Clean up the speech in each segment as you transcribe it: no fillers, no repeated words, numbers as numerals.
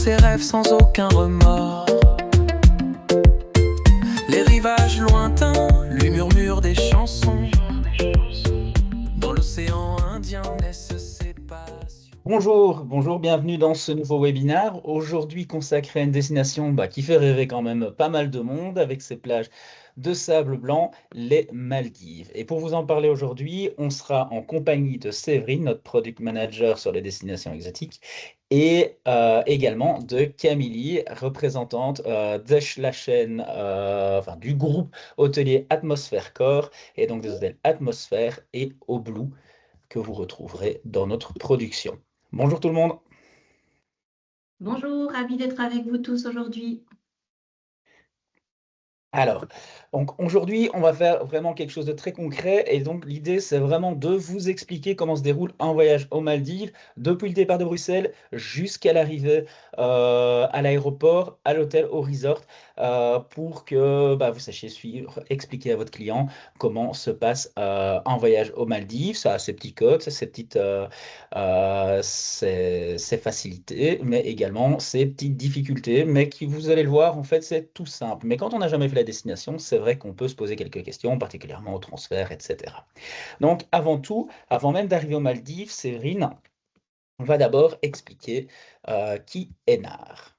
ses rêves sans aucun remords. Les rivages lointains lui murmurent des chansons. Dans l'océan Indien naissent ses passions. Bonjour, bienvenue dans ce nouveau webinaire. Aujourd'hui consacré à une destination qui fait rêver quand même pas mal de monde avec ses plages de sable blanc, les Maldives. Et pour vous en parler aujourd'hui, on sera en compagnie de Séverine, notre product manager sur les destinations exotiques, et également de Camille, représentante de la chaîne, du groupe hôtelier Atmosphère Core, et donc des hôtels Atmosphère et Au Blue que vous retrouverez dans notre production. Bonjour tout le monde. Bonjour, ravi d'être avec vous tous aujourd'hui. Alors, donc aujourd'hui, on va faire vraiment quelque chose de très concret et donc l'idée, c'est vraiment de vous expliquer comment se déroule un voyage aux Maldives depuis le départ de Bruxelles jusqu'à l'arrivée à l'aéroport, à l'hôtel, au resort, pour que vous sachiez suivre, expliquer à votre client comment se passe un voyage aux Maldives. Ça a ses petits codes, ses petites ses facilités, mais également ses petites difficultés, mais qui, vous allez le voir, en fait, c'est tout simple. Mais quand on n'a jamais fait la destination, c'est vrai qu'on peut se poser quelques questions, particulièrement au transfert, etc. Donc, avant tout, avant même d'arriver aux Maldives, Séverine, on va d'abord expliquer qui est NAR.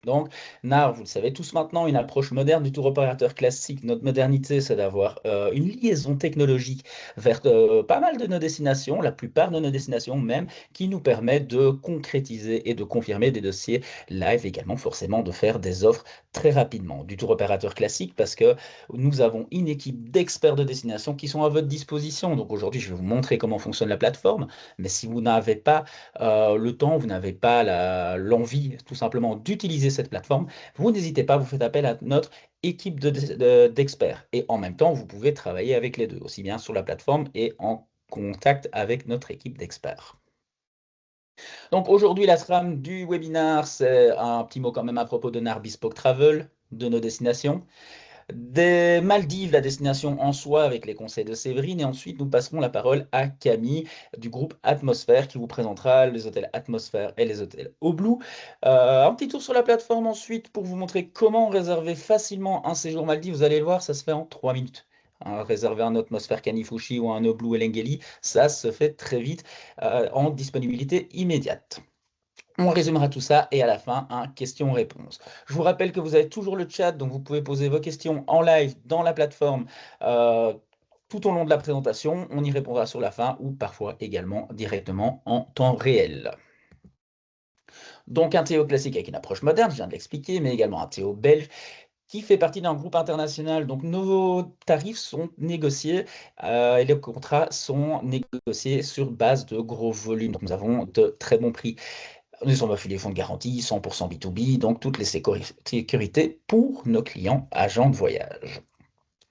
Donc, NAR, vous le savez tous maintenant, une approche moderne du tour opérateur classique. Notre modernité, c'est d'avoir une liaison technologique vers pas mal de nos destinations, la plupart de nos destinations même, qui nous permet de concrétiser et de confirmer des dossiers live, également forcément de faire des offres très rapidement. Du tour opérateur classique parce que nous avons une équipe d'experts de destination qui sont à votre disposition. Donc aujourd'hui, je vais vous montrer comment fonctionne la plateforme, mais si vous n'avez pas le temps, vous n'avez pas l'envie tout simplement d'utiliser cette plateforme, vous n'hésitez pas, vous faites appel à notre équipe d'experts. Et en même temps, vous pouvez travailler avec les deux, aussi bien sur la plateforme et en contact avec notre équipe d'experts. Donc aujourd'hui, la trame du webinaire, c'est un petit mot quand même à propos de NAR Bespoke Travel, de nos destinations. Des Maldives, la destination en soi avec les conseils de Séverine. Et ensuite, nous passerons la parole à Camille du groupe Atmosphère qui vous présentera les hôtels Atmosphère et les hôtels Au Blue. Un petit tour sur la plateforme ensuite pour vous montrer comment réserver facilement un séjour Maldives. Vous allez le voir, ça se fait en 3 minutes. Réserver un Atmosphère Kanifushi ou un Au Blue Elengeli, ça se fait très vite en disponibilité immédiate. On résumera tout ça et à la fin, un question-réponse. Je vous rappelle que vous avez toujours le chat, donc vous pouvez poser vos questions en live dans la plateforme tout au long de la présentation. On y répondra sur la fin ou parfois également directement en temps réel. Donc un Théo classique avec une approche moderne, je viens de l'expliquer, mais également un Théo belge qui fait partie d'un groupe international. Donc nos tarifs sont négociés et les contrats sont négociés sur base de gros volumes. Donc nous avons de très bons prix. Nous sommes affiliés fonds de garantie, 100% B2B, donc toutes les sécurités pour nos clients agents de voyage.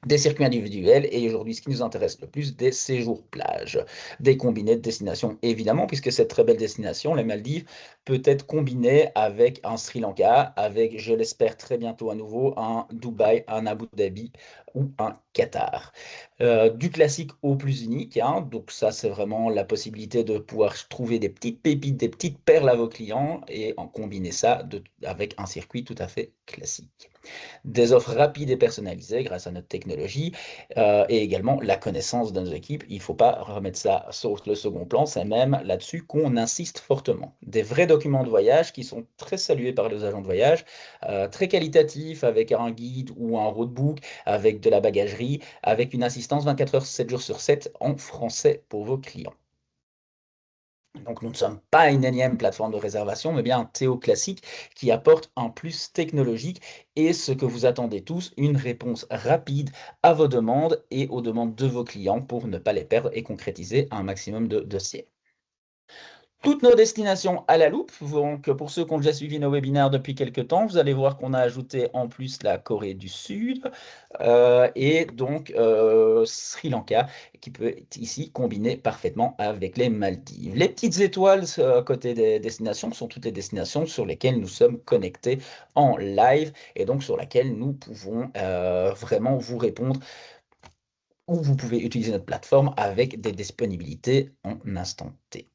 Des circuits individuels et aujourd'hui, ce qui nous intéresse le plus, des séjours plage, des combinés de destinations, évidemment, puisque cette très belle destination, les Maldives, peut être combinée avec un Sri Lanka, avec, je l'espère très bientôt à nouveau, un Dubaï, un Abu Dhabi ou un Qatar. Du classique au plus unique, hein, donc ça, c'est vraiment la possibilité de pouvoir trouver des petites pépites, des petites perles à vos clients et en combiner ça avec un circuit tout à fait classique. Des offres rapides et personnalisées grâce à notre technologie et également la connaissance de nos équipes. Il ne faut pas remettre ça sur le second plan, c'est même là-dessus qu'on insiste fortement. Des vrais documents de voyage qui sont très salués par les agents de voyage, très qualitatifs avec un guide ou un roadbook, avec de la bagagerie, avec une assistance 24 heures, 7 jours sur 7 en français pour vos clients. Donc, nous ne sommes pas une énième plateforme de réservation, mais bien un Théo classique qui apporte un plus technologique et ce que vous attendez tous, une réponse rapide à vos demandes et aux demandes de vos clients pour ne pas les perdre et concrétiser un maximum de dossiers. Toutes nos destinations à la loupe. Donc, pour ceux qui ont déjà suivi nos webinaires depuis quelques temps, vous allez voir qu'on a ajouté en plus la Corée du Sud et donc Sri Lanka, qui peut être ici combiné parfaitement avec les Maldives. Les petites étoiles à côté des destinations sont toutes les destinations sur lesquelles nous sommes connectés en live et donc sur lesquelles nous pouvons vraiment vous répondre ou vous pouvez utiliser notre plateforme avec des disponibilités en instant T.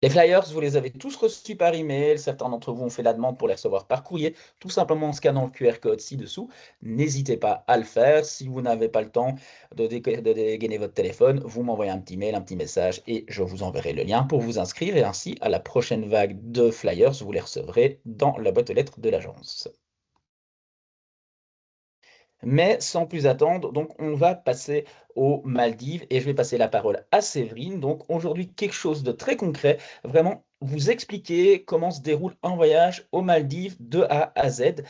Les flyers, vous les avez tous reçus par email. Certains d'entre vous ont fait la demande pour les recevoir par courrier, tout simplement en scannant le QR code ci-dessous. N'hésitez pas à le faire. Si vous n'avez pas le temps de dégainer votre téléphone, vous m'envoyez un petit mail, un petit message et je vous enverrai le lien pour vous inscrire. Et ainsi, à la prochaine vague de flyers, vous les recevrez dans la boîte aux lettres de l'agence. Mais sans plus attendre, donc on va passer aux Maldives et je vais passer la parole à Séverine. Donc aujourd'hui, quelque chose de très concret, vraiment vous expliquer comment se déroule un voyage aux Maldives de A à Z,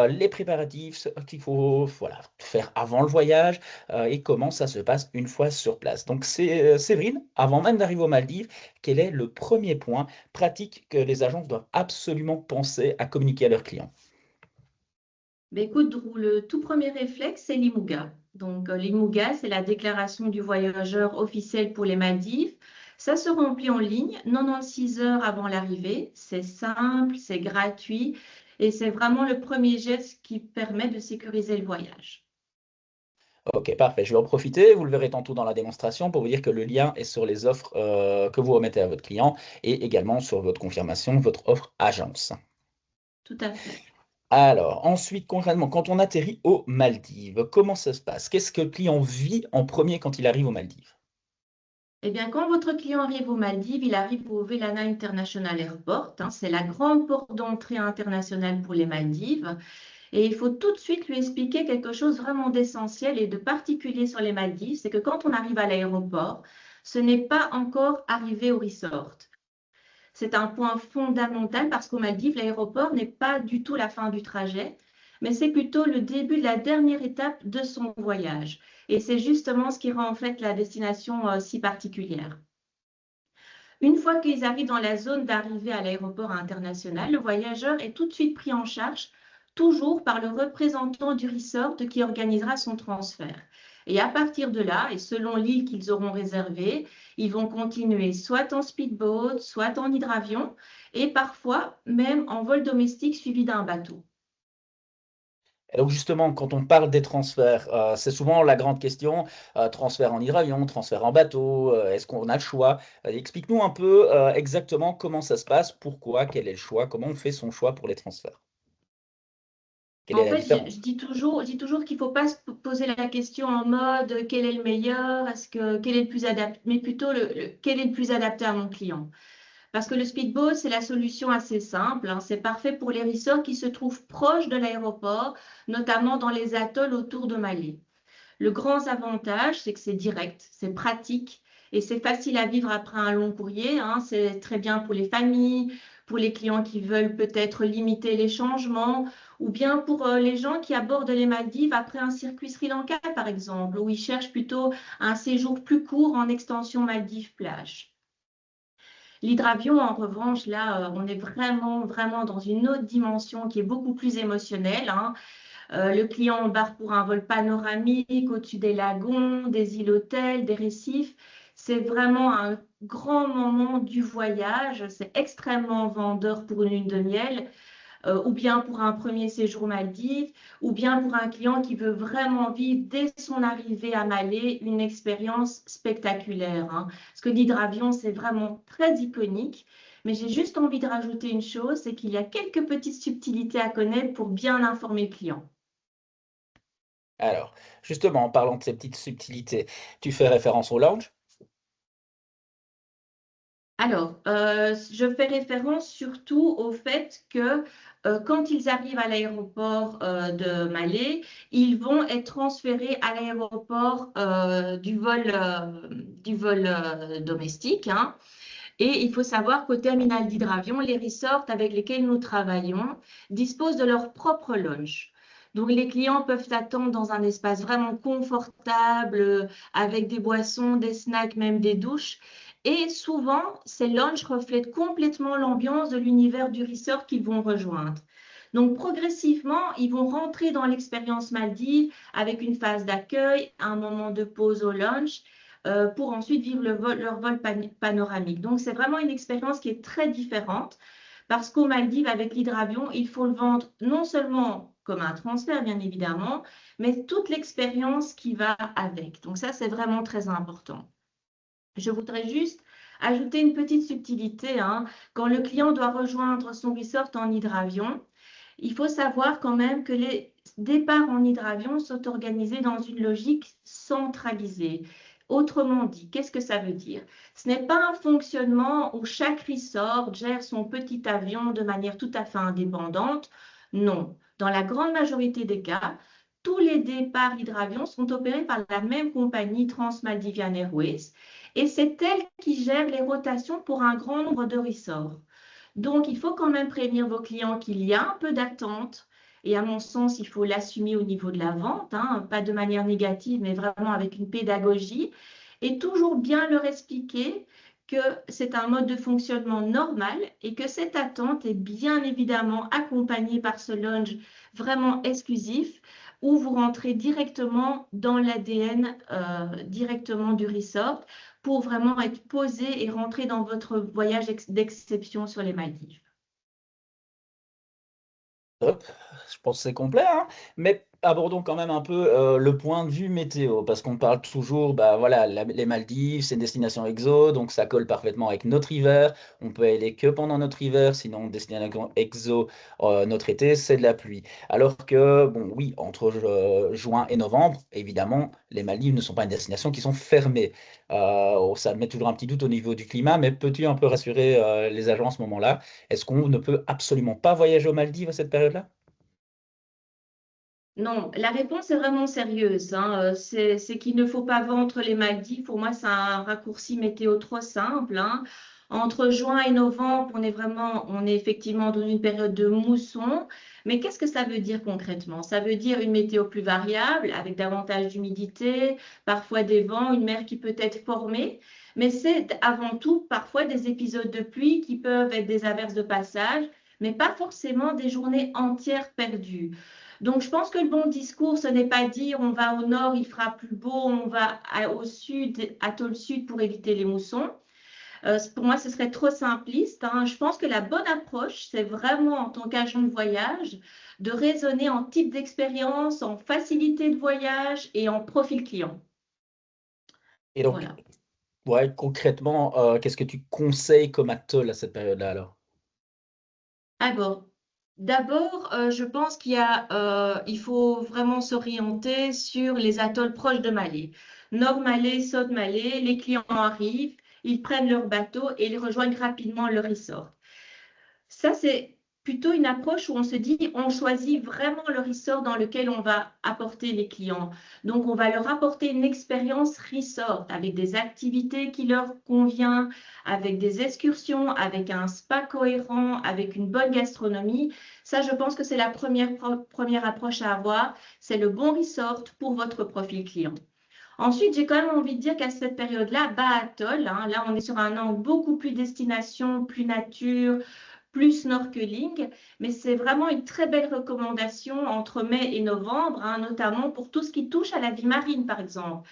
les préparatifs ce qu'il faut faire avant le voyage et comment ça se passe une fois sur place. Donc Séverine, avant même d'arriver aux Maldives, quel est le premier point pratique que les agences doivent absolument penser à communiquer à leurs clients? Ben écoute, Drew, le tout premier réflexe, c'est l'IMUGA. Donc, l'IMUGA, c'est la déclaration du voyageur officielle pour les Maldives. Ça se remplit en ligne 96 heures avant l'arrivée. C'est simple, c'est gratuit et c'est vraiment le premier geste qui permet de sécuriser le voyage. Ok, parfait. Je vais en profiter. Vous le verrez tantôt dans la démonstration pour vous dire que le lien est sur les offres que vous remettez à votre client et également sur votre confirmation, votre offre agence. Tout à fait. Alors, ensuite, concrètement, quand on atterrit aux Maldives, comment ça se passe? Qu'est-ce que le client vit en premier quand il arrive aux Maldives? Eh bien, quand votre client arrive aux Maldives, il arrive au Vellana International Airport, hein. C'est la grande porte d'entrée internationale pour les Maldives. Et il faut tout de suite lui expliquer quelque chose vraiment d'essentiel et de particulier sur les Maldives, c'est que quand on arrive à l'aéroport, ce n'est pas encore arrivé au resort. C'est un point fondamental parce qu'aux Maldives, l'aéroport n'est pas du tout la fin du trajet, mais c'est plutôt le début de la dernière étape de son voyage. Et c'est justement ce qui rend en fait la destination si particulière. Une fois qu'ils arrivent dans la zone d'arrivée à l'aéroport international, le voyageur est tout de suite pris en charge, toujours par le représentant du resort qui organisera son transfert. Et à partir de là, et selon l'île qu'ils auront réservée, ils vont continuer soit en speedboat, soit en hydravion, et parfois même en vol domestique suivi d'un bateau. Et donc justement, quand on parle des transferts, c'est souvent la grande question, transfert en hydravion, transfert en bateau, est-ce qu'on a le choix? Explique-nous un peu exactement comment ça se passe, pourquoi, quel est le choix, comment on fait son choix pour les transferts. Quelle est En la fait, différence? je dis toujours qu'il ne faut pas se poser la question en mode quel est le meilleur, quel est le plus adapté, mais plutôt quel est le plus adapté à mon client. Parce que le speedboat, c'est la solution assez simple, hein. C'est parfait pour les resorts qui se trouvent proches de l'aéroport, notamment dans les atolls autour de Malé. Le grand avantage, c'est que c'est direct, c'est pratique et c'est facile à vivre après un long courrier, hein. C'est très bien pour les familles, pour les clients qui veulent peut-être limiter les changements ou bien pour les gens qui abordent les Maldives après un circuit Sri Lanka, par exemple, où ils cherchent plutôt un séjour plus court en extension Maldives-plage. L'hydravion, en revanche, là, on est vraiment dans une autre dimension qui est beaucoup plus émotionnelle, hein. Le client embarque pour un vol panoramique au-dessus des lagons, des îles-hôtels, des récifs. C'est vraiment un grand moment du voyage. C'est extrêmement vendeur pour une lune de miel, ou bien pour un premier séjour Maldives, ou bien pour un client qui veut vraiment vivre dès son arrivée à Malé une expérience spectaculaire, hein. Parce que l'hydravion, c'est vraiment très iconique. Mais j'ai juste envie de rajouter une chose, c'est qu'il y a quelques petites subtilités à connaître pour bien informer le client. Alors, justement, en parlant de ces petites subtilités, tu fais référence au lounge? Alors, je fais référence surtout au fait que quand ils arrivent à l'aéroport de Malé, ils vont être transférés à l'aéroport du vol domestique, hein. Et il faut savoir qu'au terminal d'hydravion, les resorts avec lesquels nous travaillons disposent de leur propre lounge. Donc, les clients peuvent attendre dans un espace vraiment confortable, avec des boissons, des snacks, même des douches. Et souvent, ces lounges reflètent complètement l'ambiance de l'univers du resort qu'ils vont rejoindre. Donc, progressivement, ils vont rentrer dans l'expérience Maldives avec une phase d'accueil, un moment de pause au lounge pour ensuite vivre leur vol panoramique. Donc, c'est vraiment une expérience qui est très différente parce qu'aux Maldives, avec l'hydravion, il faut le vendre non seulement comme un transfert, bien évidemment, mais toute l'expérience qui va avec. Donc, ça, c'est vraiment très important. Je voudrais juste ajouter une petite subtilité, hein. Quand le client doit rejoindre son resort en hydravion, il faut savoir quand même que les départs en hydravion sont organisés dans une logique centralisée. Autrement dit, qu'est-ce que ça veut dire? Ce n'est pas un fonctionnement où chaque resort gère son petit avion de manière tout à fait indépendante. Non. Dans la grande majorité des cas, tous les départs hydravions sont opérés par la même compagnie Trans-Maldivian Airways et c'est elle qui gère les rotations pour un grand nombre de resorts. Donc, il faut quand même prévenir vos clients qu'il y a un peu d'attente. Et à mon sens, il faut l'assumer au niveau de la vente, hein, pas de manière négative, mais vraiment avec une pédagogie. Et toujours bien leur expliquer que c'est un mode de fonctionnement normal et que cette attente est bien évidemment accompagnée par ce lounge vraiment exclusif où vous rentrez directement dans l'ADN directement du resort pour vraiment être posé et rentrer dans votre voyage d'exception sur les Maldives. Hop, je pense que c'est complet, hein. Mais abordons quand même un peu le point de vue météo, parce qu'on parle toujours, bah voilà, les Maldives, c'est une destination exo, donc ça colle parfaitement avec notre hiver. On peut y aller que pendant notre hiver, sinon destination exo, notre été, c'est de la pluie. Alors que, bon, oui, entre juin et novembre, évidemment, les Maldives ne sont pas une destination qui sont fermées. Ça met toujours un petit doute au niveau du climat, mais peux-tu un peu rassurer les agents à ce moment-là? Est-ce qu'on ne peut absolument pas voyager aux Maldives à cette période-là? Non, la réponse est vraiment sérieuse, hein. C'est qu'il ne faut pas vendre les Maldives. Pour moi, c'est un raccourci météo trop simple, hein. Entre juin et novembre, on est effectivement dans une période de mousson. Mais qu'est-ce que ça veut dire concrètement? Ça veut dire une météo plus variable, avec davantage d'humidité, parfois des vents, une mer qui peut être formée. Mais c'est avant tout parfois des épisodes de pluie qui peuvent être des averses de passage, mais pas forcément des journées entières perdues. Donc, je pense que le bon discours, ce n'est pas dire on va au nord, il fera plus beau, on va au sud, atoll sud pour éviter les moussons. Pour moi, ce serait trop simpliste, hein. Je pense que la bonne approche, c'est vraiment en tant qu'agent de voyage, de raisonner en type d'expérience, en facilité de voyage et en profil client. Et donc, Voilà. ouais, concrètement, qu'est-ce que tu conseilles comme atoll à cette période-là alors? D'abord, je pense il faut vraiment s'orienter sur les atolls proches de Malé. Nord Malé, Sud Malé, les clients arrivent, ils prennent leur bateau et ils rejoignent rapidement le resort. Ça, c'est plutôt une approche où on se dit, on choisit vraiment le resort dans lequel on va apporter les clients. Donc, on va leur apporter une expérience resort avec des activités qui leur conviennent, avec des excursions, avec un spa cohérent, avec une bonne gastronomie. Ça, je pense que c'est la première approche à avoir. C'est le bon resort pour votre profil client. Ensuite, j'ai quand même envie de dire qu'à cette période-là, bas atoll, hein, là, on est sur un angle beaucoup plus destination, plus nature, plus snorkeling, mais c'est vraiment une très belle recommandation entre mai et novembre, hein, notamment pour tout ce qui touche à la vie marine, par exemple,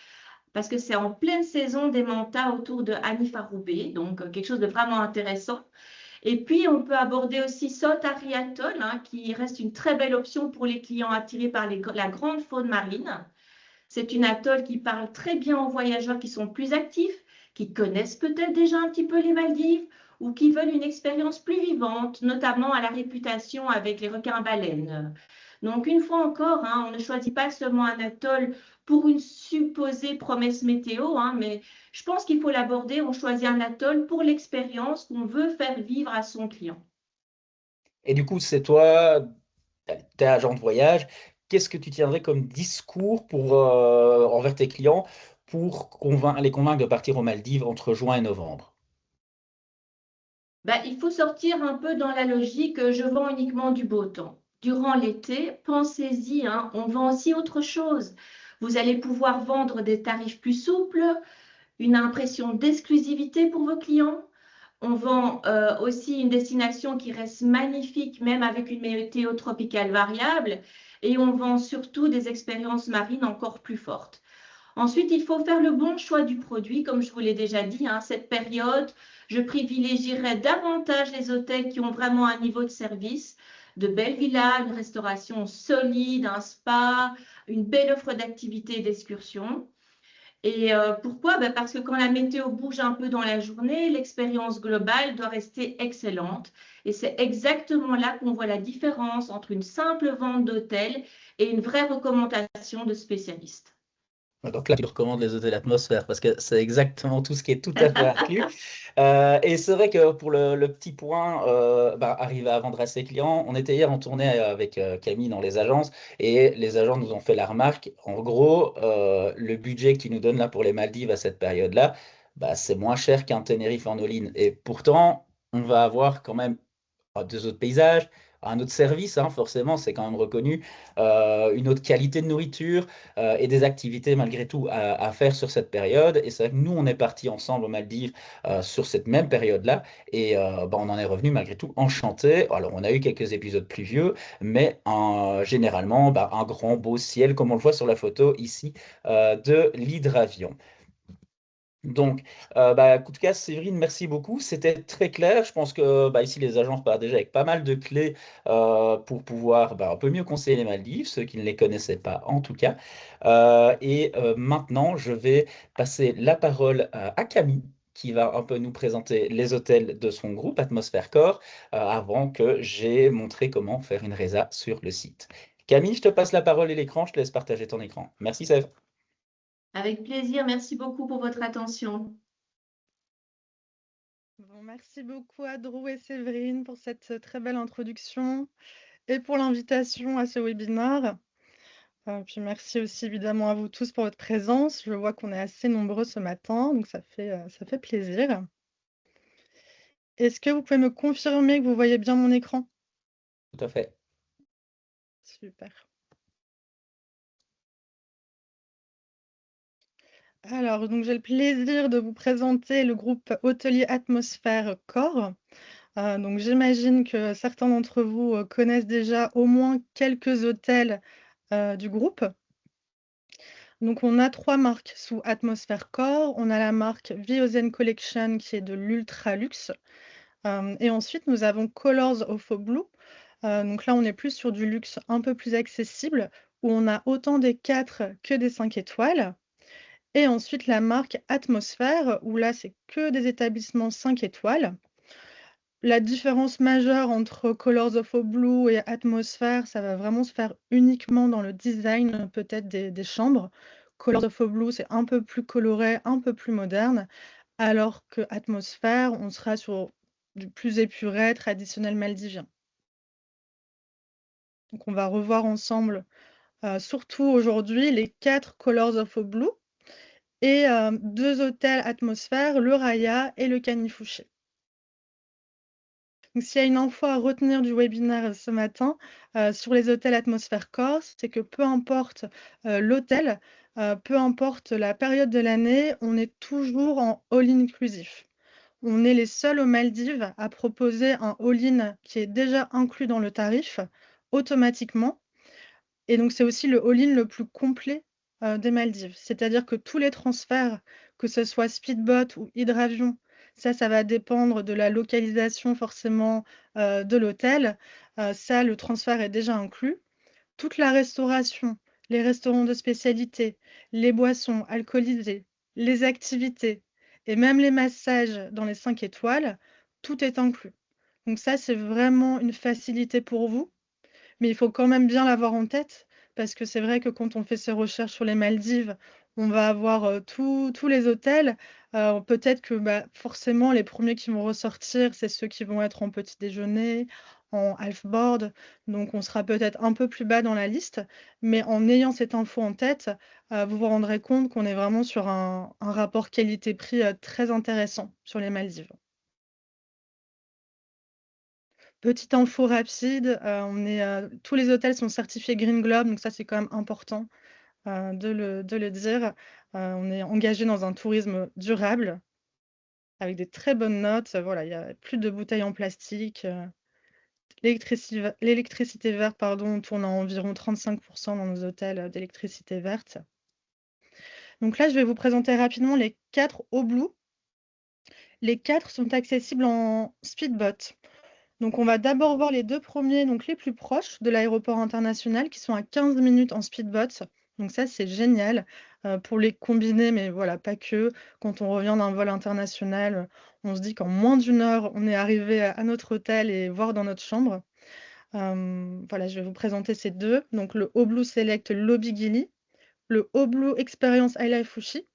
parce que c'est en pleine saison des mantas autour de Hanifa-Roubaix, donc quelque chose de vraiment intéressant. Et puis, on peut aborder aussi Sotari Atoll, hein, qui reste une très belle option pour les clients attirés par la grande faune marine. C'est une atoll qui parle très bien aux voyageurs qui sont plus actifs, qui connaissent peut-être déjà un petit peu les Maldives ou qui veulent une expérience plus vivante, notamment à la réputation avec les requins-baleines. Donc, une fois encore, hein, on ne choisit pas seulement un atoll pour une supposée promesse météo, hein, mais je pense qu'il faut l'aborder. On choisit un atoll pour l'expérience qu'on veut faire vivre à son client. Et du coup, c'est toi, t'es agent de voyage, qu'est-ce que tu tiendrais comme discours envers tes clients pour les convaincre de partir aux Maldives entre juin et novembre? Il faut sortir un peu dans la logique, je vends uniquement du beau temps. Durant l'été, pensez-y, hein, on vend aussi autre chose. Vous allez pouvoir vendre des tarifs plus souples, une impression d'exclusivité pour vos clients. On vend aussi une destination qui reste magnifique, même avec une météo tropicale variable. Et on vend surtout des expériences marines encore plus fortes. Ensuite, il faut faire le bon choix du produit. Comme je vous l'ai déjà dit, hein, cette période, je privilégierais davantage les hôtels qui ont vraiment un niveau de service, de belles villas, une restauration solide, un spa, une belle offre d'activités et d'excursions. Et pourquoi? Parce que quand la météo bouge un peu dans la journée, l'expérience globale doit rester excellente. Et c'est exactement là qu'on voit la différence entre une simple vente d'hôtel et une vraie recommandation de spécialistes. Donc là, tu recommandes les hôtels atmosphère parce que c'est exactement tout ce qui est tout à fait inclus. Et c'est vrai que pour le petit point, arriver à vendre à ses clients, on était hier en tournée avec Camille dans les agences et les agents nous ont fait la remarque. En gros, le budget que tu nous donnes là pour les Maldives à cette période-là, c'est moins cher qu'un Tenerife en all-in. Et pourtant, on va avoir quand même deux autres paysages, un autre service, hein, forcément, c'est quand même reconnu, une autre qualité de nourriture et des activités malgré tout à faire sur cette période. Et c'est vrai que nous, on est partis ensemble aux Maldives sur cette même période-là et on en est revenu malgré tout enchanté. Alors, on a eu quelques épisodes pluvieux, mais généralement, un grand beau ciel, comme on le voit sur la photo ici, de l'hydravion. Donc, en tout cas, Séverine, merci beaucoup. C'était très clair. Je pense que ici, les agences partent déjà avec pas mal de clés pour pouvoir un peu mieux conseiller les Maldives, ceux qui ne les connaissaient pas en tout cas. Maintenant, je vais passer la parole à Camille, qui va un peu nous présenter les hôtels de son groupe Atmosphère Core, avant que j'ai montré comment faire une résa sur le site. Camille, je te passe la parole et l'écran. Je te laisse partager ton écran. Merci, Sèvres. Avec plaisir, merci beaucoup pour votre attention. Bon, merci beaucoup à Drew et Séverine pour cette très belle introduction et pour l'invitation à ce webinaire. Puis merci aussi évidemment à vous tous pour votre présence. Je vois qu'on est assez nombreux ce matin, donc ça fait plaisir. Est-ce que vous pouvez me confirmer que vous voyez bien mon écran? Tout à fait. Super. Alors, donc j'ai le plaisir de vous présenter le groupe hôtelier Atmosphère Core. Donc j'imagine que certains d'entre vous connaissent déjà au moins quelques hôtels du groupe. Donc on a 3 marques sous Atmosphère Core. On a la marque Viozen Collection qui est de l'ultra luxe. Et ensuite nous avons Colors of Blue. Donc là on est plus sur du luxe un peu plus accessible, où on a autant des 4 que des 5 étoiles. Et ensuite la marque Atmosphère, où là c'est que des établissements 5 étoiles. La différence majeure entre Colors of Blue et Atmosphère, ça va vraiment se faire uniquement dans le design peut-être des chambres. Colors of Blue, c'est un peu plus coloré, un peu plus moderne, alors que Atmosphère, on sera sur du plus épuré, traditionnel maldivien. Donc on va revoir ensemble, surtout aujourd'hui, les 4 Colors of Blue et 2 hôtels Atmosphère, le Raya et le Canifuché. Donc, s'il y a une info à retenir du webinaire ce matin sur les hôtels Atmosphère Core, c'est que peu importe l'hôtel, peu importe la période de l'année, on est toujours en all-in inclusif. On est les seuls aux Maldives à proposer un all-in qui est déjà inclus dans le tarif automatiquement. Et donc, c'est aussi le all-in le plus complet des Maldives. C'est-à-dire que tous les transferts, que ce soit speedboat ou hydravion, ça va dépendre de la localisation forcément de l'hôtel. Ça, le transfert est déjà inclus. Toute la restauration, les restaurants de spécialité, les boissons alcoolisées, les activités et même les massages dans les 5 étoiles, tout est inclus. Donc ça, c'est vraiment une facilité pour vous. Mais il faut quand même bien l'avoir en tête, parce que c'est vrai que quand on fait ses recherches sur les Maldives, on va avoir tous les hôtels. Peut-être que forcément, les premiers qui vont ressortir, c'est ceux qui vont être en petit déjeuner, en half-board. Donc, on sera peut-être un peu plus bas dans la liste. Mais en ayant cette info en tête, vous vous rendrez compte qu'on est vraiment sur un rapport qualité-prix très intéressant sur les Maldives. Petite info rapide, tous les hôtels sont certifiés Green Globe, donc ça c'est quand même important de le dire. On est engagé dans un tourisme durable avec des très bonnes notes. Voilà, il y a plus de bouteilles en plastique. L'électricité verte, pardon, tourne à environ 35% dans nos hôtels d'électricité verte. Donc là, je vais vous présenter rapidement les 4 Eau Blue. Les 4 sont accessibles en speedboat. Donc on va d'abord voir les 2 premiers, donc les plus proches de l'aéroport international, qui sont à 15 minutes en speedboat. Donc ça, c'est génial. pour les combiner, mais voilà, pas que. Quand on revient d'un vol international, on se dit qu'en moins d'1 heure, on est arrivé à notre hôtel et voire dans notre chambre. Voilà, je vais vous présenter ces 2. Donc le Oblu Select Lobby Gili, le Oblu Experience Isla Fushi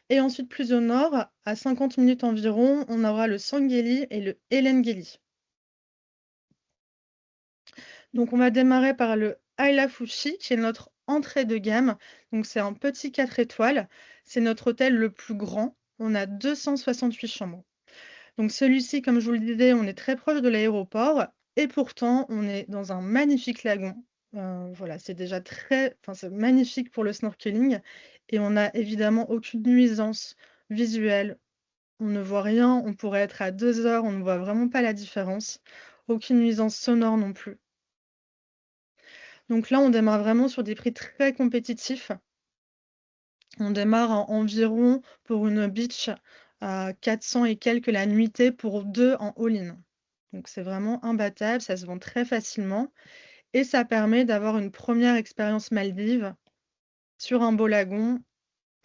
et ensuite plus au nord, à 50 minutes environ, on aura le Sangeli et le Elengeli. Donc on va démarrer par le Isla Fushi, qui est notre entrée de gamme. Donc c'est un petit 4 étoiles. C'est notre hôtel le plus grand. On a 268 chambres. Donc celui-ci, comme je vous le disais, on est très proche de l'aéroport et pourtant on est dans un magnifique lagon. Voilà, c'est déjà c'est magnifique pour le snorkeling et on n'a évidemment aucune nuisance visuelle. On ne voit rien, on pourrait être à 2 heures, on ne voit vraiment pas la différence. Aucune nuisance sonore non plus. Donc là, on démarre vraiment sur des prix très compétitifs. On démarre à environ pour une beach à 400 et quelques la nuitée pour 2 en all-in. Donc c'est vraiment imbattable, ça se vend très facilement et ça permet d'avoir une première expérience Maldives sur un beau lagon.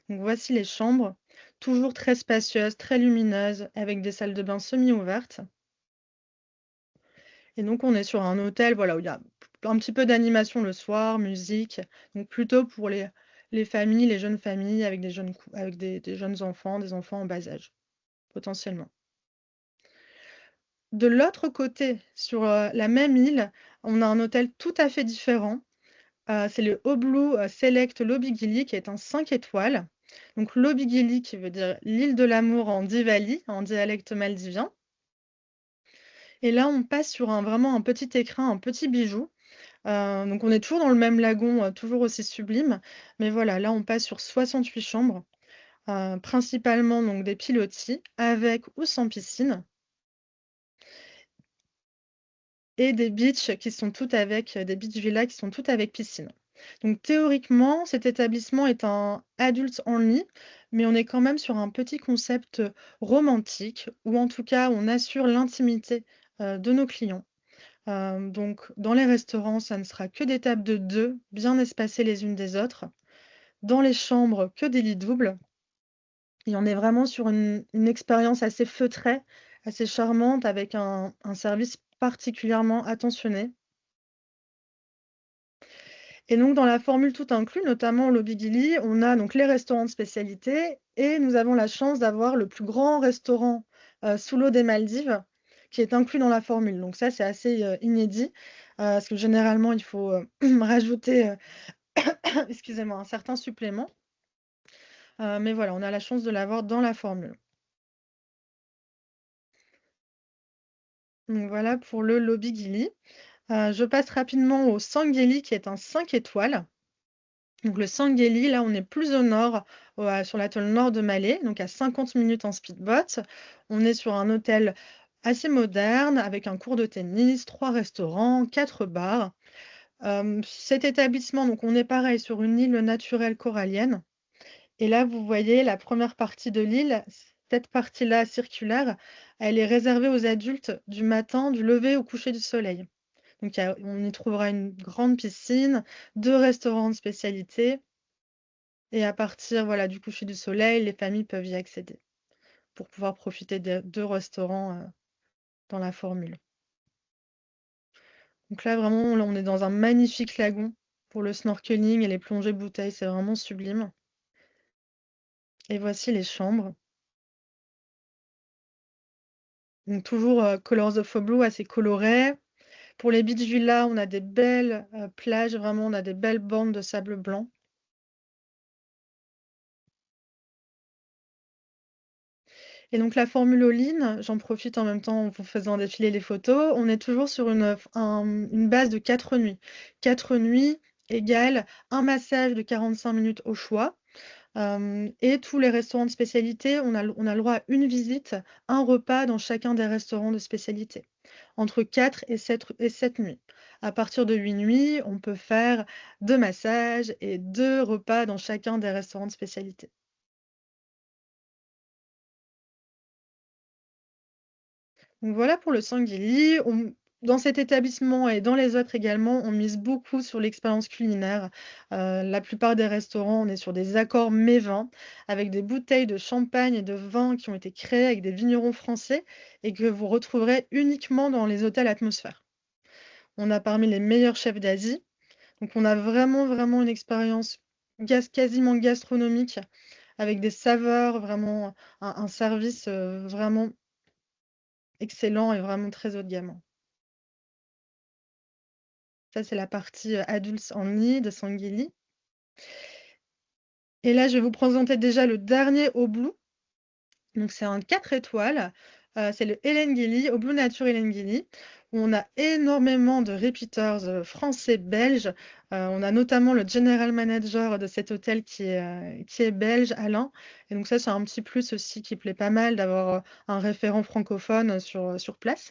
Donc voici les chambres, toujours très spacieuses, très lumineuses, avec des salles de bain semi-ouvertes. Et donc on est sur un hôtel, voilà, où il y a un petit peu d'animation le soir, musique, donc plutôt pour les familles, les jeunes familles avec des jeunes enfants, des enfants en bas âge, potentiellement. De l'autre côté, sur, la même île, on a un hôtel tout à fait différent. C'est le Oblu Select Lobby Gili qui est un 5 étoiles. Donc Lobby Gili qui veut dire l'île de l'amour en Diwali, en dialecte maldivien. Et là, on passe sur vraiment un petit écrin, un petit bijou. Donc on est toujours dans le même lagon, toujours aussi sublime. Mais voilà, là, on passe sur 68 chambres, principalement donc des pilotis, avec ou sans piscine. Et des beach qui sont toutes avec des beach villas qui sont toutes avec piscine. Donc théoriquement, cet établissement est un adult only, mais on est quand même sur un petit concept, romantique, ou en tout cas, on assure l'intimité, de nos clients. Donc dans les restaurants, ça ne sera que des tables de 2, bien espacées les unes des autres. Dans les chambres, que des lits doubles et on est vraiment sur une expérience assez feutrée, assez charmante avec un service particulièrement attentionné. Et donc dans la formule tout inclus, notamment au Lobby Gili, on a donc les restaurants de spécialité et nous avons la chance d'avoir le plus grand restaurant, sous l'eau des Maldives qui est inclus dans la formule. Donc ça, c'est assez, inédit, parce que généralement il faut, rajouter, excusez-moi, un certain supplément. Mais voilà, on a la chance de l'avoir dans la formule. Donc voilà pour le Lobby Gili. Je passe rapidement au Sangeli qui est un 5 étoiles. Donc le Sangeli, là, on est plus au nord, sur l'atoll nord de Malé, donc à 50 minutes en speedboat. On est sur un hôtel assez moderne avec un court de tennis, 3 restaurants, 4 bars. Cet établissement, donc on est pareil sur une île naturelle corallienne et là, vous voyez la première partie de l'île, cette partie-là circulaire, elle est réservée aux adultes du matin, du lever au coucher du soleil. Donc on y trouvera une grande piscine, 2 restaurants de spécialité et à partir, voilà, du coucher du soleil, les familles peuvent y accéder pour pouvoir profiter des 2 restaurants, dans la formule. Donc là, vraiment, là, on est dans un magnifique lagon pour le snorkeling et les plongées bouteilles, c'est vraiment sublime. Et voici les chambres. Donc toujours, Colors of Blue assez coloré. Pour les beach villas, on a des belles, plages, vraiment, on a des belles bandes de sable blanc. Et donc la formule all-in, j'en profite en même temps en vous faisant défiler les photos, on est toujours sur une base de 4 nuits. 4 nuits égale un massage de 45 minutes au choix, et tous les restaurants de spécialité, on a le droit à une visite, un repas dans chacun des restaurants de spécialité, entre 4 et 7 nuits. À partir de 8 nuits, on peut faire 2 massages et 2 repas dans chacun des restaurants de spécialité. Donc voilà pour le Sangili. dans cet établissement et dans les autres également, on mise beaucoup sur l'expérience culinaire. La plupart des restaurants, on est sur des accords mets-vins, avec des bouteilles de champagne et de vin qui ont été créées avec des vignerons français et que vous retrouverez uniquement dans les hôtels Atmosphère. On a parmi les meilleurs chefs d'Asie, donc on a vraiment, vraiment une expérience quasiment gastronomique avec des saveurs, vraiment un service, vraiment excellent et vraiment très haut de gamme. Ça, c'est la partie, adultes only de Sanguili et là, je vais vous présenter déjà le dernier au Blue. Donc c'est un 4 étoiles, c'est le Hellengili, au Blue Nature Hellengili, où on a énormément de repeaters, français, belges. On a notamment le general manager de cet hôtel qui est belge, Alain, et donc ça, c'est un petit plus aussi qui plaît pas mal d'avoir, un référent francophone sur place.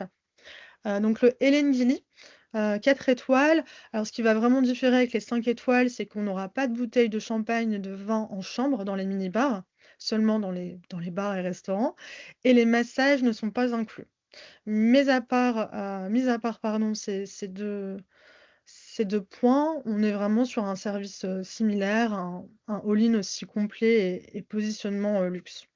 Donc le Hellengili, 4 étoiles. Alors ce qui va vraiment différer avec les 5 étoiles, c'est qu'on n'aura pas de bouteilles de champagne et de vin en chambre dans les mini-bars, seulement dans les bars et restaurants, et les massages ne sont pas inclus. Mis à part, pardon, ces 2 points, on est vraiment sur un service, similaire, un all-in aussi complet et positionnement, luxe.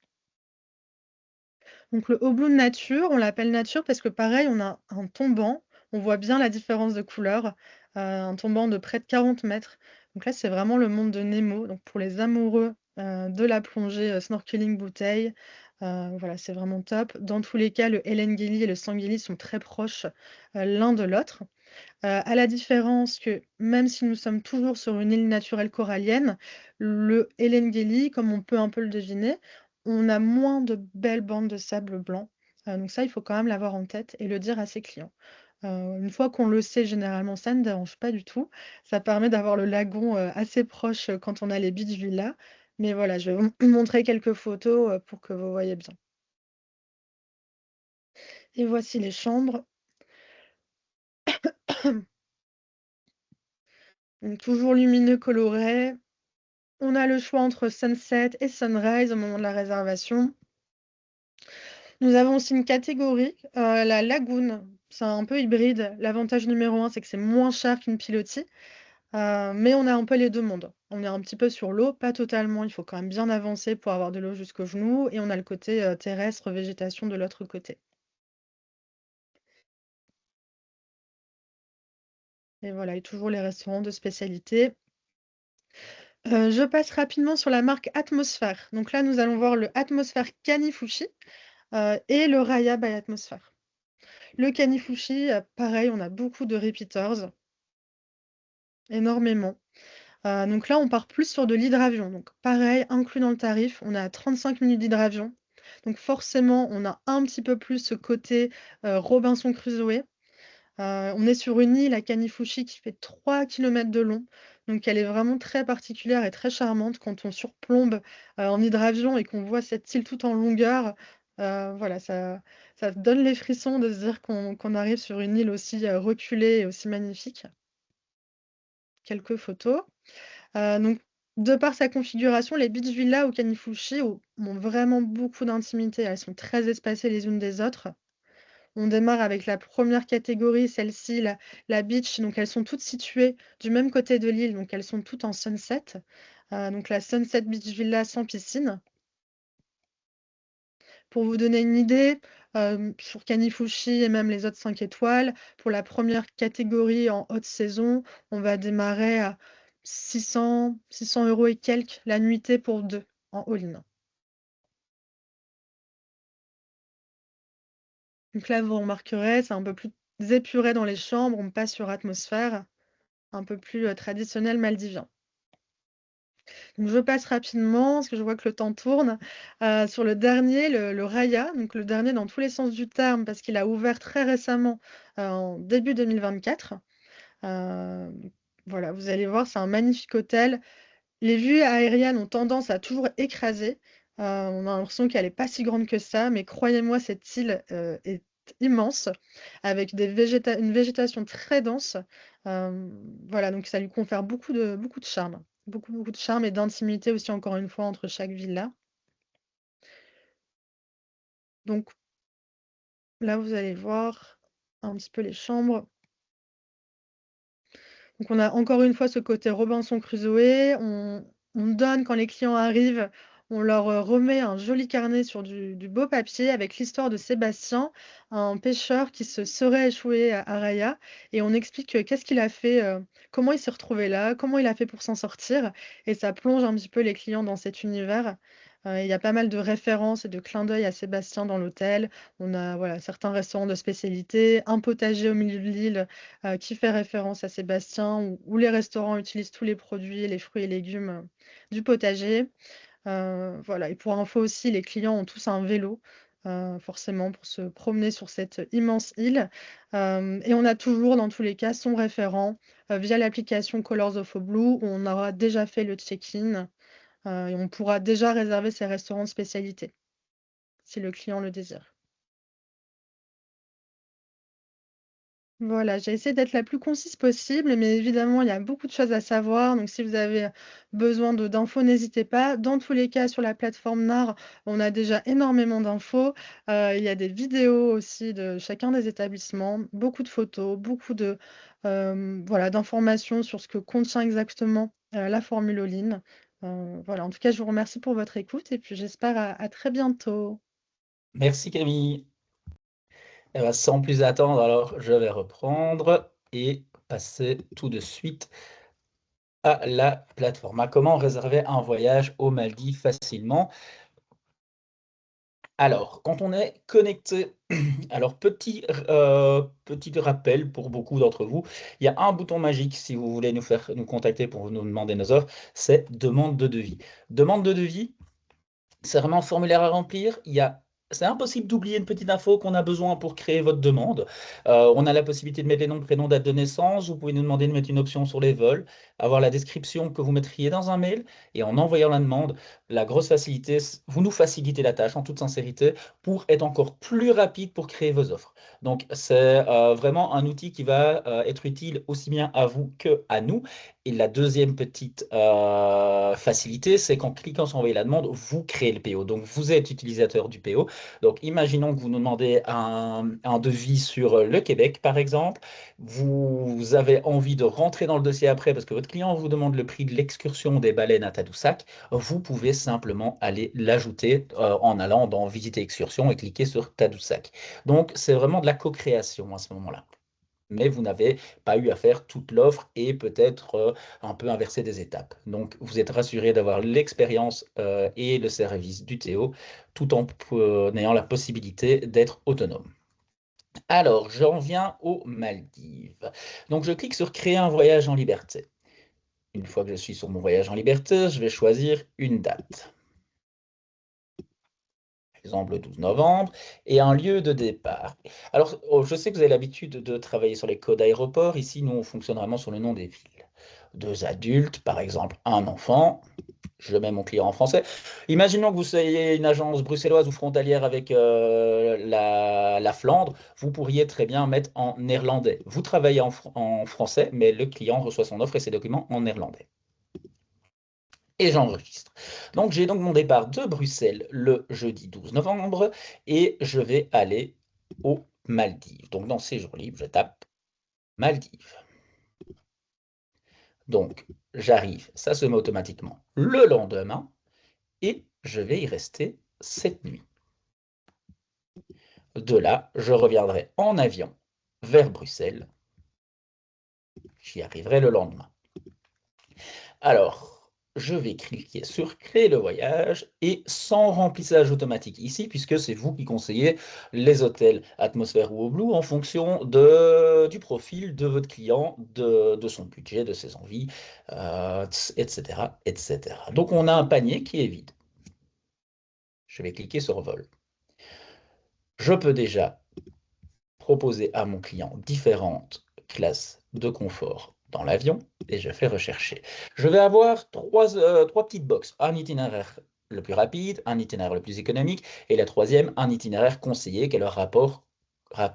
Donc le houblon nature, on l'appelle nature parce que pareil, on a un tombant, on voit bien la différence de couleur, un tombant de près de 40 mètres. Donc là, c'est vraiment le monde de Nemo. Donc pour les amoureux, de la plongée, snorkeling bouteille, voilà, c'est vraiment top. Dans tous les cas, le Hellengili et le Sanguili sont très proches, l'un de l'autre. À la différence que même si nous sommes toujours sur une île naturelle corallienne, le Hellengili, comme on peut un peu le deviner, on a moins de belles bandes de sable blanc. Donc ça, il faut quand même l'avoir en tête et le dire à ses clients. Une fois qu'on le sait, généralement, ça ne dérange pas du tout. Ça permet d'avoir le lagon, assez proche, quand on a les beach villas. Mais voilà, je vais vous montrer quelques photos, pour que vous voyez bien. Et voici les chambres. Donc toujours lumineux, coloré. On a le choix entre sunset et sunrise au moment de la réservation. Nous avons aussi une catégorie, la lagoon. C'est un peu hybride. L'avantage numéro 1, c'est que c'est moins cher qu'une pilotis, mais on a un peu les 2 mondes. On est un petit peu sur l'eau, pas totalement, il faut quand même bien avancer pour avoir de l'eau jusqu'aux genoux et on a le côté, terrestre, végétation de l'autre côté. Et voilà et toujours les restaurants de spécialité. Je passe rapidement sur la marque Atmosphère. Donc là, nous allons voir le Atmosphère Kanifushi, et le Raya by Atmosphère. Le Kanifushi, pareil, on a beaucoup de repeaters, énormément. Donc là, on part plus sur de l'hydravion. Donc pareil, inclus dans le tarif, on est à 35 minutes d'hydravion. Donc forcément, on a un petit peu plus ce côté, Robinson Crusoe. On est sur une île à Kanifushi qui fait 3 kilomètres de long. Donc elle est vraiment très particulière et très charmante quand on surplombe, en hydravion et qu'on voit cette île tout en longueur. Voilà, ça donne les frissons de se dire qu'on arrive sur une île aussi, reculée et aussi magnifique. Quelques photos. Donc de par sa configuration, les beach villas au Kanifushi ont vraiment beaucoup d'intimité. Elles sont très espacées les unes des autres. On démarre avec la première catégorie, celle-ci, la beach, donc elles sont toutes situées du même côté de l'île, donc elles sont toutes en sunset. Donc la Sunset Beach Villa sans piscine. Pour vous donner une idée, sur Kanifushi et même les autres 5 étoiles, pour la première catégorie en haute saison, on va démarrer à 600 € et quelques la nuitée pour 2 en all-in. Donc là, vous remarquerez, c'est un peu plus épuré dans les chambres, on passe sur atmosphère. Un peu plus, traditionnel maldivien. Donc je passe rapidement, parce que je vois que le temps tourne, sur le dernier, le Raya, donc le dernier dans tous les sens du terme, parce qu'il a ouvert très récemment, en début 2024. Heu, voilà, vous allez voir, c'est un magnifique hôtel. Les vues aériennes ont tendance à toujours écraser. On a l'impression qu'elle est pas si grande que ça, mais croyez-moi, cette île, est immense, avec une végétation très dense. Voilà, donc ça lui confère beaucoup de charme. Beaucoup, beaucoup de charme et d'intimité aussi, encore une fois, entre chaque villa. Donc là, vous allez voir un petit peu les chambres. Donc on a encore une fois ce côté Robinson Crusoe. On donne quand les clients arrivent, on leur remet un joli carnet sur du beau papier avec l'histoire de Sébastien, un pêcheur qui se serait échoué à Raya, et on explique qu'est-ce qu'il a fait, comment il s'est retrouvé là, comment il a fait pour s'en sortir, et ça plonge un petit peu les clients dans cet univers. Il y a pas mal de références et de clins d'œil à Sébastien dans l'hôtel. On a voilà, certains restaurants de spécialité, un potager au milieu de l'île qui fait référence à Sébastien, où les restaurants utilisent tous les produits, les fruits et légumes du potager. Voilà, et pour info aussi, les clients ont tous un vélo, forcément, pour se promener sur cette immense île. Et on a toujours, dans tous les cas, son référent via l'application Colors of Blue, où on aura déjà fait le check-in et on pourra déjà réserver ses restaurants de spécialité, si le client le désire. Voilà, j'ai essayé d'être la plus concise possible, mais évidemment, il y a beaucoup de choses à savoir. Donc, si vous avez besoin d'infos, n'hésitez pas. Dans tous les cas, sur la plateforme NAR, on a déjà énormément d'infos. Il y a des vidéos aussi de chacun des établissements, beaucoup de photos, beaucoup voilà, d'informations sur ce que contient exactement la formule all-in. Voilà, en tout cas, je vous remercie pour votre écoute et puis j'espère à très bientôt. Merci Camille. Eh ben, sans plus attendre, alors je vais reprendre et passer tout de suite à la plateforme. Comment réserver un voyage aux Maldives facilement? Alors, quand on est connecté, alors petit rappel pour beaucoup d'entre vous, il y a un bouton magique si vous voulez nous contacter pour nous demander nos offres, c'est demande de devis. Demande de devis, c'est vraiment un formulaire à remplir. C'est impossible d'oublier une petite info qu'on a besoin pour créer votre demande. On a la possibilité de mettre les noms, prénoms, date de naissance. Vous pouvez nous demander de mettre une option sur les vols, avoir la description que vous mettriez dans un mail. Et en envoyant la demande, la grosse facilité, vous nous facilitez la tâche en toute sincérité pour être encore plus rapide pour créer vos offres. Donc, c'est vraiment un outil qui va être utile aussi bien à vous qu'à nous. Et la deuxième petite facilité, c'est qu'en cliquant sur envoyer la demande, vous créez le PO. Donc, vous êtes utilisateur du PO. Donc, imaginons que vous nous demandez un devis sur le Québec, par exemple. Vous avez envie de rentrer dans le dossier après parce que votre client vous demande le prix de l'excursion des baleines à Tadoussac. Vous pouvez simplement aller l'ajouter en allant dans Visiter excursion et cliquer sur Tadoussac. Donc, c'est vraiment de la co-création à ce moment-là. Mais vous n'avez pas eu à faire toute l'offre et peut-être un peu inverser des étapes. Donc, vous êtes rassuré d'avoir l'expérience et le service du Théo, tout en ayant la possibilité d'être autonome. Alors, j'en viens aux Maldives. Donc, je clique sur Créer un voyage en liberté. Une fois que je suis sur mon voyage en liberté, je vais choisir une date. Exemple le 12 novembre, et un lieu de départ. Alors, je sais que vous avez l'habitude de travailler sur les codes aéroports. Ici, nous, on fonctionne vraiment sur le nom des villes. 2 adultes, par exemple, un enfant. Je mets mon client en français. Imaginons que vous soyez une agence bruxelloise ou frontalière avec la Flandre. Vous pourriez très bien mettre en néerlandais. Vous travaillez en français, mais le client reçoit son offre et ses documents en néerlandais. Et j'enregistre. Donc, j'ai donc mon départ de Bruxelles le jeudi 12 novembre et je vais aller aux Maldives. Donc, dans Séjour libre, je tape Maldives. Donc, j'arrive, ça se met automatiquement le lendemain et je vais y rester cette nuit. De là, je reviendrai en avion vers Bruxelles. J'y arriverai le lendemain. Alors, je vais cliquer sur Créer le voyage et sans remplissage automatique ici, puisque c'est vous qui conseillez les hôtels Atmosphère ou Blue en fonction du profil de votre client, de son budget, de ses envies, etc., etc. Donc, on a un panier qui est vide. Je vais cliquer sur Vol. Je peux déjà proposer à mon client différentes classes de confort dans l'avion et je fais rechercher. Je vais avoir trois petites boxes. Un itinéraire le plus rapide, un itinéraire le plus économique et la troisième, un itinéraire conseillé qui est le rapport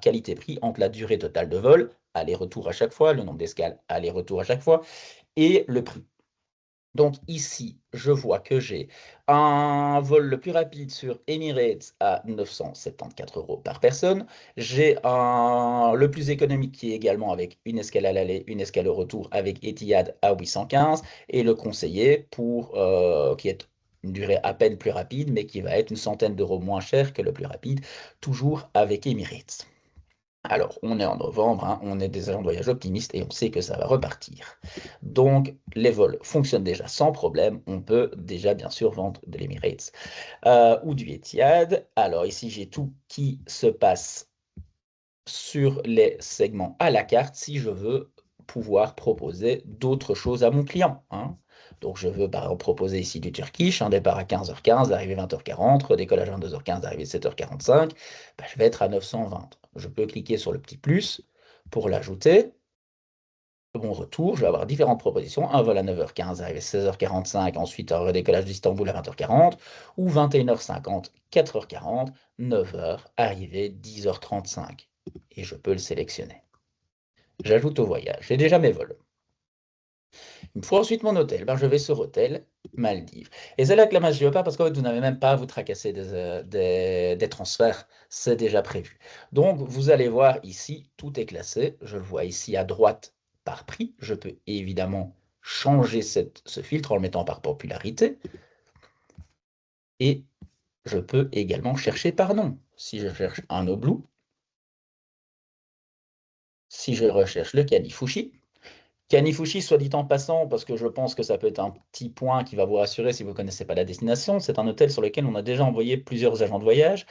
qualité-prix entre la durée totale de vol, aller-retour à chaque fois, le nombre d'escales, aller-retour à chaque fois, et le prix. Donc ici, je vois que j'ai un vol le plus rapide sur Emirates à 974 € par personne. J'ai le plus économique qui est également avec une escale à l'aller, une escale au retour avec Etihad à 815 et le conseillé qui est une durée à peine plus rapide, mais qui va être une centaine d'euros moins cher que le plus rapide, toujours avec Emirates. Alors, on est en novembre, hein, on est des agents de voyage optimistes et on sait que ça va repartir. Donc, les vols fonctionnent déjà sans problème. On peut déjà, bien sûr, vendre de l'Emirates ou du Etihad. Alors, ici, j'ai tout qui se passe sur les segments à la carte si je veux pouvoir proposer d'autres choses à mon client, hein. Donc, je veux par exemple proposer ici du Turkish, un départ à 15h15, arrivée 20h40, redécollage à 22h15, arrivée 7h45. Ben, je vais être à 920. Je peux cliquer sur le petit plus pour l'ajouter. Mon retour, je vais avoir différentes propositions. Un vol à 9h15, arrivé 16h45, ensuite un redécollage d'Istanbul à 20h40, ou 21h50, 4h40, 9h, arrivé 10h35. Et je peux le sélectionner. J'ajoute au voyage. J'ai déjà mes vols. Il me faut ensuite mon hôtel. Ben, je vais sur hôtel, Maldives. Et c'est là que la magie opère parce qu'en fait, vous n'avez même pas à vous tracasser des transferts. C'est déjà prévu. Donc, vous allez voir ici, tout est classé. Je le vois ici à droite par prix. Je peux évidemment changer ce filtre en le mettant par popularité. Et je peux également chercher par nom. Si je cherche un Oblou, si je recherche le Kanifushi, Kanifushi, soit dit en passant, parce que je pense que ça peut être un petit point qui va vous rassurer si vous ne connaissez pas la destination, c'est un hôtel sur lequel on a déjà envoyé plusieurs agents de voyage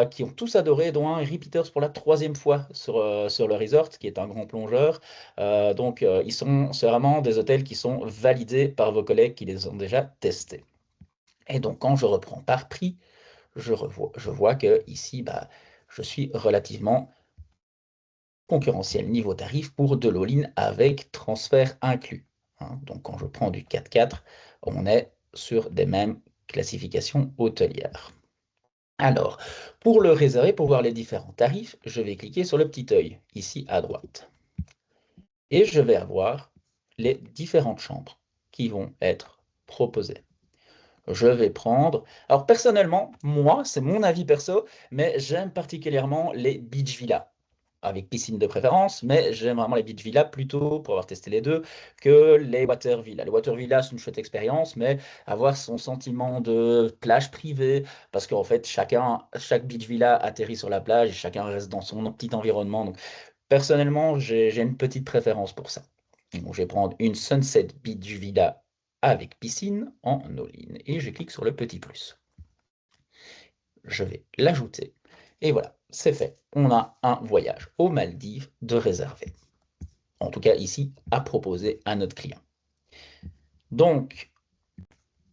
qui ont tous adoré, dont un repeaters pour la 3e fois sur le resort, qui est un grand plongeur. C'est vraiment des hôtels qui sont validés par vos collègues qui les ont déjà testés. Et donc, quand je reprends par prix, je vois que ici, je suis relativement concurrentiel niveau tarif pour de l'all-in avec transfert inclus, hein. Donc quand je prends du 4x4, on est sur des mêmes classifications hôtelières. Alors, pour le réserver, pour voir les différents tarifs, je vais cliquer sur le petit œil, ici à droite. Et je vais avoir les différentes chambres qui vont être proposées. Je vais prendre... Alors personnellement, moi, c'est mon avis perso, mais j'aime particulièrement les beach villas, avec piscine de préférence, mais j'aime vraiment les beach villas plutôt, pour avoir testé les deux, que les water villas. Les water villas, c'est une chouette expérience, mais avoir son sentiment de plage privée, parce qu'en fait, chaque beach villa atterrit sur la plage et chacun reste dans son petit environnement. Donc, personnellement, j'ai une petite préférence pour ça. Donc, je vais prendre une Sunset Beach Villa avec piscine en all-in et je clique sur le petit plus. Je vais l'ajouter et voilà, c'est fait. On a un voyage aux Maldives de réservé. En tout cas, ici, à proposer à notre client. Donc,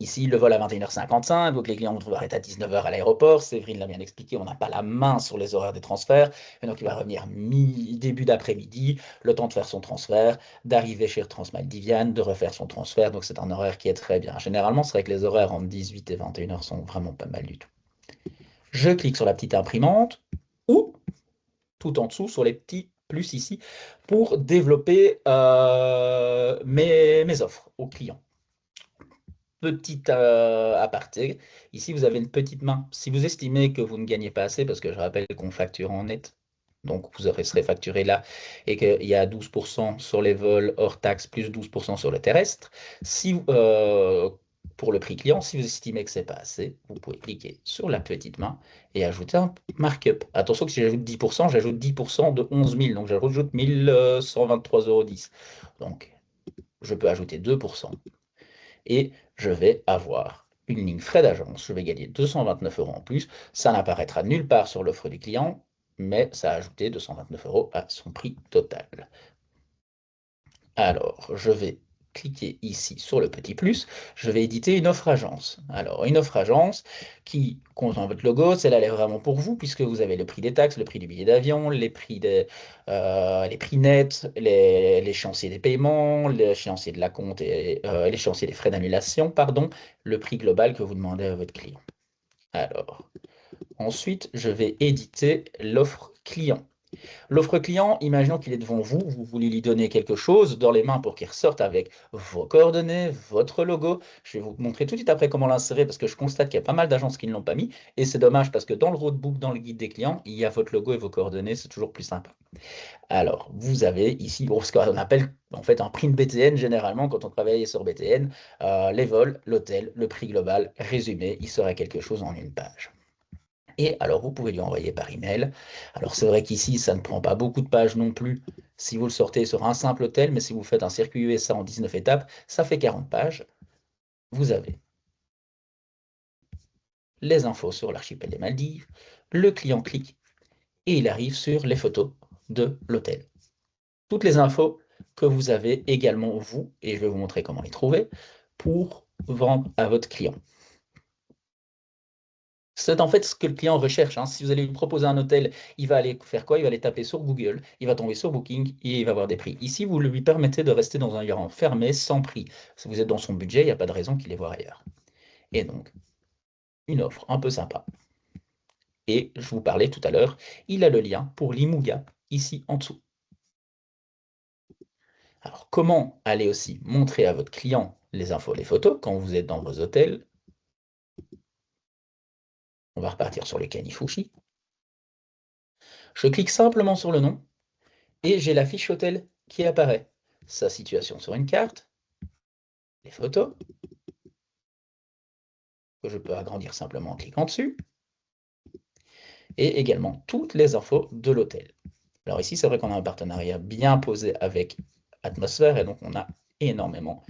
ici, le vol à 21h55, donc les clients vont devoir être à 19h à l'aéroport. Séverine l'a bien expliqué, on n'a pas la main sur les horaires des transferts. Et donc, il va revenir début d'après-midi, le temps de faire son transfert, d'arriver chez Transmaldivian, de refaire son transfert. Donc, c'est un horaire qui est très bien. Généralement, c'est vrai que les horaires entre 18 et 21h sont vraiment pas mal du tout. Je clique sur la petite imprimante ou tout en dessous sur les petits plus ici pour développer mes offres aux clients. Petit aparté, ici vous avez une petite main. Si vous estimez que vous ne gagnez pas assez, parce que je rappelle qu'on facture en net, donc vous serez facturé là, et qu'il y a 12% sur les vols hors taxe, plus 12% sur le terrestre, pour le prix client, si vous estimez que ce n'est pas assez, vous pouvez cliquer sur la petite main et ajouter un markup. Attention que si j'ajoute 10%, j'ajoute 10% de 11 000, donc j'ajoute 1123,10 €. Donc je peux ajouter 2%. Et je vais avoir une ligne frais d'agence. Je vais gagner 229 € en plus. Ça n'apparaîtra nulle part sur l'offre du client, mais ça a ajouté 229 € à son prix total. Alors, je vais cliquer ici sur le petit plus. Je vais éditer une offre agence. Alors, une offre agence qui contient votre logo, celle-là, elle est vraiment pour vous, puisque vous avez le prix des taxes, le prix du billet d'avion, les prix nets, l'échéancier des paiements, l'échéancier de la compte et l'échéancier des frais d'annulation, pardon, le prix global que vous demandez à votre client. Alors, ensuite, je vais éditer l'offre client. L'offre client, imaginons qu'il est devant vous, vous voulez lui donner quelque chose dans les mains pour qu'il ressorte avec vos coordonnées, votre logo. Je vais vous montrer tout de suite après comment l'insérer parce que je constate qu'il y a pas mal d'agences qui ne l'ont pas mis et c'est dommage parce que dans le roadbook, dans le guide des clients, il y a votre logo et vos coordonnées, c'est toujours plus sympa. Alors, vous avez ici ce qu'on appelle en fait un print BTN généralement quand on travaille sur BTN, les vols, l'hôtel, le prix global, résumé, il sera quelque chose en une page. Et alors, vous pouvez lui envoyer par email. Alors, c'est vrai qu'ici, ça ne prend pas beaucoup de pages non plus si vous le sortez sur un simple hôtel, mais si vous faites un circuit USA en 19 étapes, ça fait 40 pages. Vous avez les infos sur l'archipel des Maldives, le client clique et il arrive sur les photos de l'hôtel. Toutes les infos que vous avez également, vous, et je vais vous montrer comment les trouver, pour vendre à votre client. C'est en fait ce que le client recherche. Hein. Si vous allez lui proposer un hôtel, il va aller faire quoi? Il va aller taper sur Google, il va tomber sur Booking et il va voir des prix. Ici, vous lui permettez de rester dans un lieu fermé, sans prix. Si vous êtes dans son budget, il n'y a pas de raison qu'il les voie ailleurs. Et donc, une offre un peu sympa. Et je vous parlais tout à l'heure, il a le lien pour l'Imouga, ici en dessous. Alors, comment aller aussi montrer à votre client les infos, les photos, quand vous êtes dans vos hôtels? On va repartir sur les Kanifushi. Je clique simplement sur le nom et j'ai la fiche hôtel qui apparaît. Sa situation sur une carte, les photos, que je peux agrandir simplement en cliquant dessus, et également toutes les infos de l'hôtel. Alors ici, c'est vrai qu'on a un partenariat bien posé avec Atmosphère, et donc on a énormément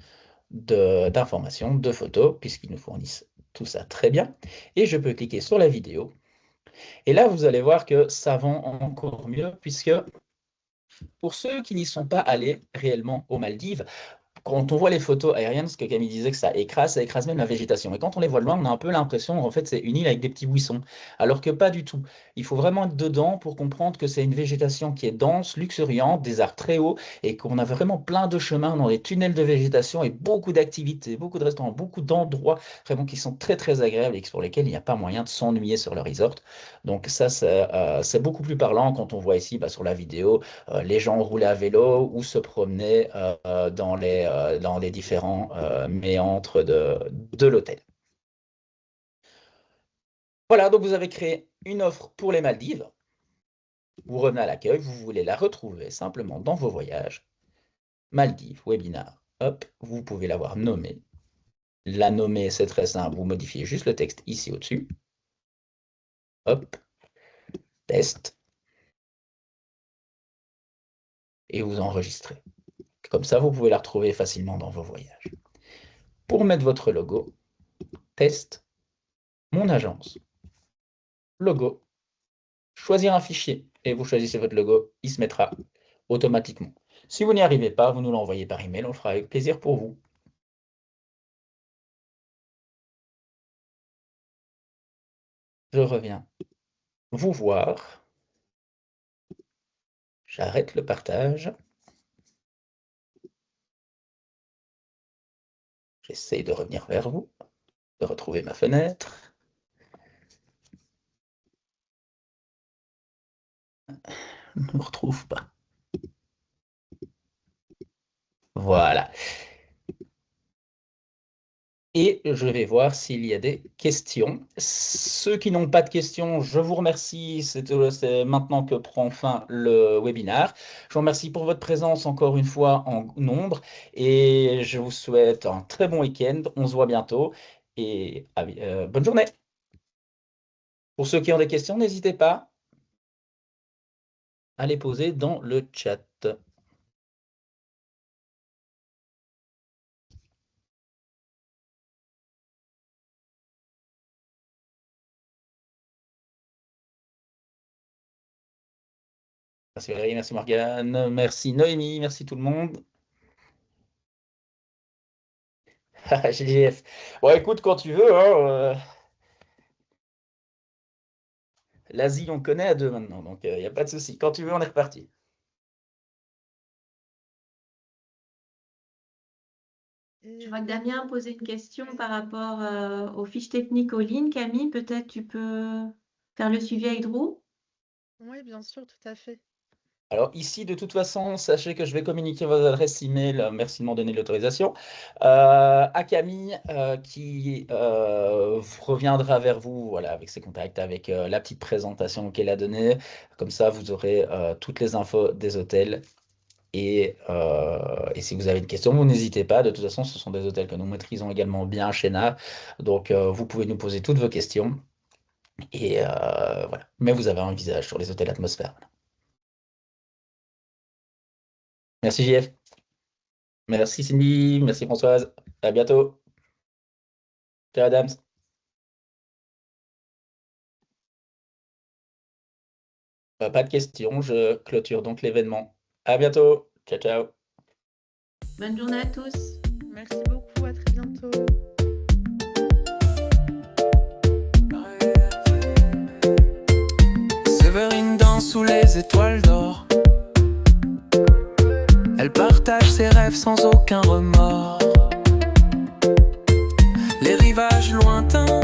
d'informations, de photos, puisqu'ils nous fournissent tout ça très bien. Et je peux cliquer sur la vidéo. Et là, vous allez voir que ça vend encore mieux, puisque pour ceux qui n'y sont pas allés réellement aux Maldives, quand on voit les photos aériennes, ce que Camille disait que ça écrase même la végétation. Et quand on les voit de loin, on a un peu l'impression en fait c'est une île avec des petits buissons. Alors que pas du tout. Il faut vraiment être dedans pour comprendre que c'est une végétation qui est dense, luxuriante, des arbres très hauts, et qu'on a vraiment plein de chemins dans des tunnels de végétation et beaucoup d'activités, beaucoup de restaurants, beaucoup d'endroits vraiment qui sont très très agréables et pour lesquels il n'y a pas moyen de s'ennuyer sur le resort. Donc ça, c'est beaucoup plus parlant quand on voit ici sur la vidéo les gens roulaient à vélo ou se promenaient dans les différents méandres de l'hôtel. Voilà, donc vous avez créé une offre pour les Maldives. Vous revenez à l'accueil, vous voulez la retrouver simplement dans vos voyages. Maldives, webinar, hop, vous pouvez l'avoir nommée. La nommer, c'est très simple, vous modifiez juste le texte ici au-dessus. Hop, test. Et vous enregistrez. Comme ça, vous pouvez la retrouver facilement dans vos voyages. Pour mettre votre logo, test, mon agence, logo, choisir un fichier et vous choisissez votre logo, il se mettra automatiquement. Si vous n'y arrivez pas, vous nous l'envoyez par email, on le fera avec plaisir pour vous. Je reviens vous voir. J'arrête le partage. J'essaie de revenir vers vous, de retrouver ma fenêtre. Je ne me retrouve pas. Voilà. Et je vais voir s'il y a des questions. Ceux qui n'ont pas de questions, je vous remercie. C'est maintenant que prend fin le webinaire. Je vous remercie pour votre présence encore une fois en nombre et je vous souhaite un très bon week-end. On se voit bientôt et bonne journée. Pour ceux qui ont des questions, n'hésitez pas à les poser dans le chat. Merci Valérie, merci Morgane, merci Noémie, merci tout le monde. GGF. Bon, écoute, quand tu veux, hein, l'Asie, on connaît à deux maintenant, donc il n'y a pas de souci. Quand tu veux, on est reparti. Je vois que Damien a posé une question par rapport aux fiches techniques aux lignes. Camille, peut-être tu peux faire le suivi avec Drew? Oui, bien sûr, tout à fait. Alors ici, de toute façon, sachez que je vais communiquer vos adresses email. Merci de m'en donner l'autorisation. À Camille, qui reviendra vers vous, voilà, avec ses contacts, avec la petite présentation qu'elle a donnée. Comme ça, vous aurez toutes les infos des hôtels. Et si vous avez une question, vous n'hésitez pas. De toute façon, ce sont des hôtels que nous maîtrisons également bien chez NAV. Donc, vous pouvez nous poser toutes vos questions. Et voilà. Mais vous avez un visage sur les hôtels Atmosphère. Merci JF. Merci Cindy. Merci Françoise. À bientôt. Ciao Adams. Pas de questions. Je clôture donc l'événement. À bientôt. Ciao, ciao. Bonne journée à tous. Merci beaucoup, à très bientôt. Séverine danse sous les étoiles d'or. Elle partage ses rêves sans aucun remords. Les rivages lointains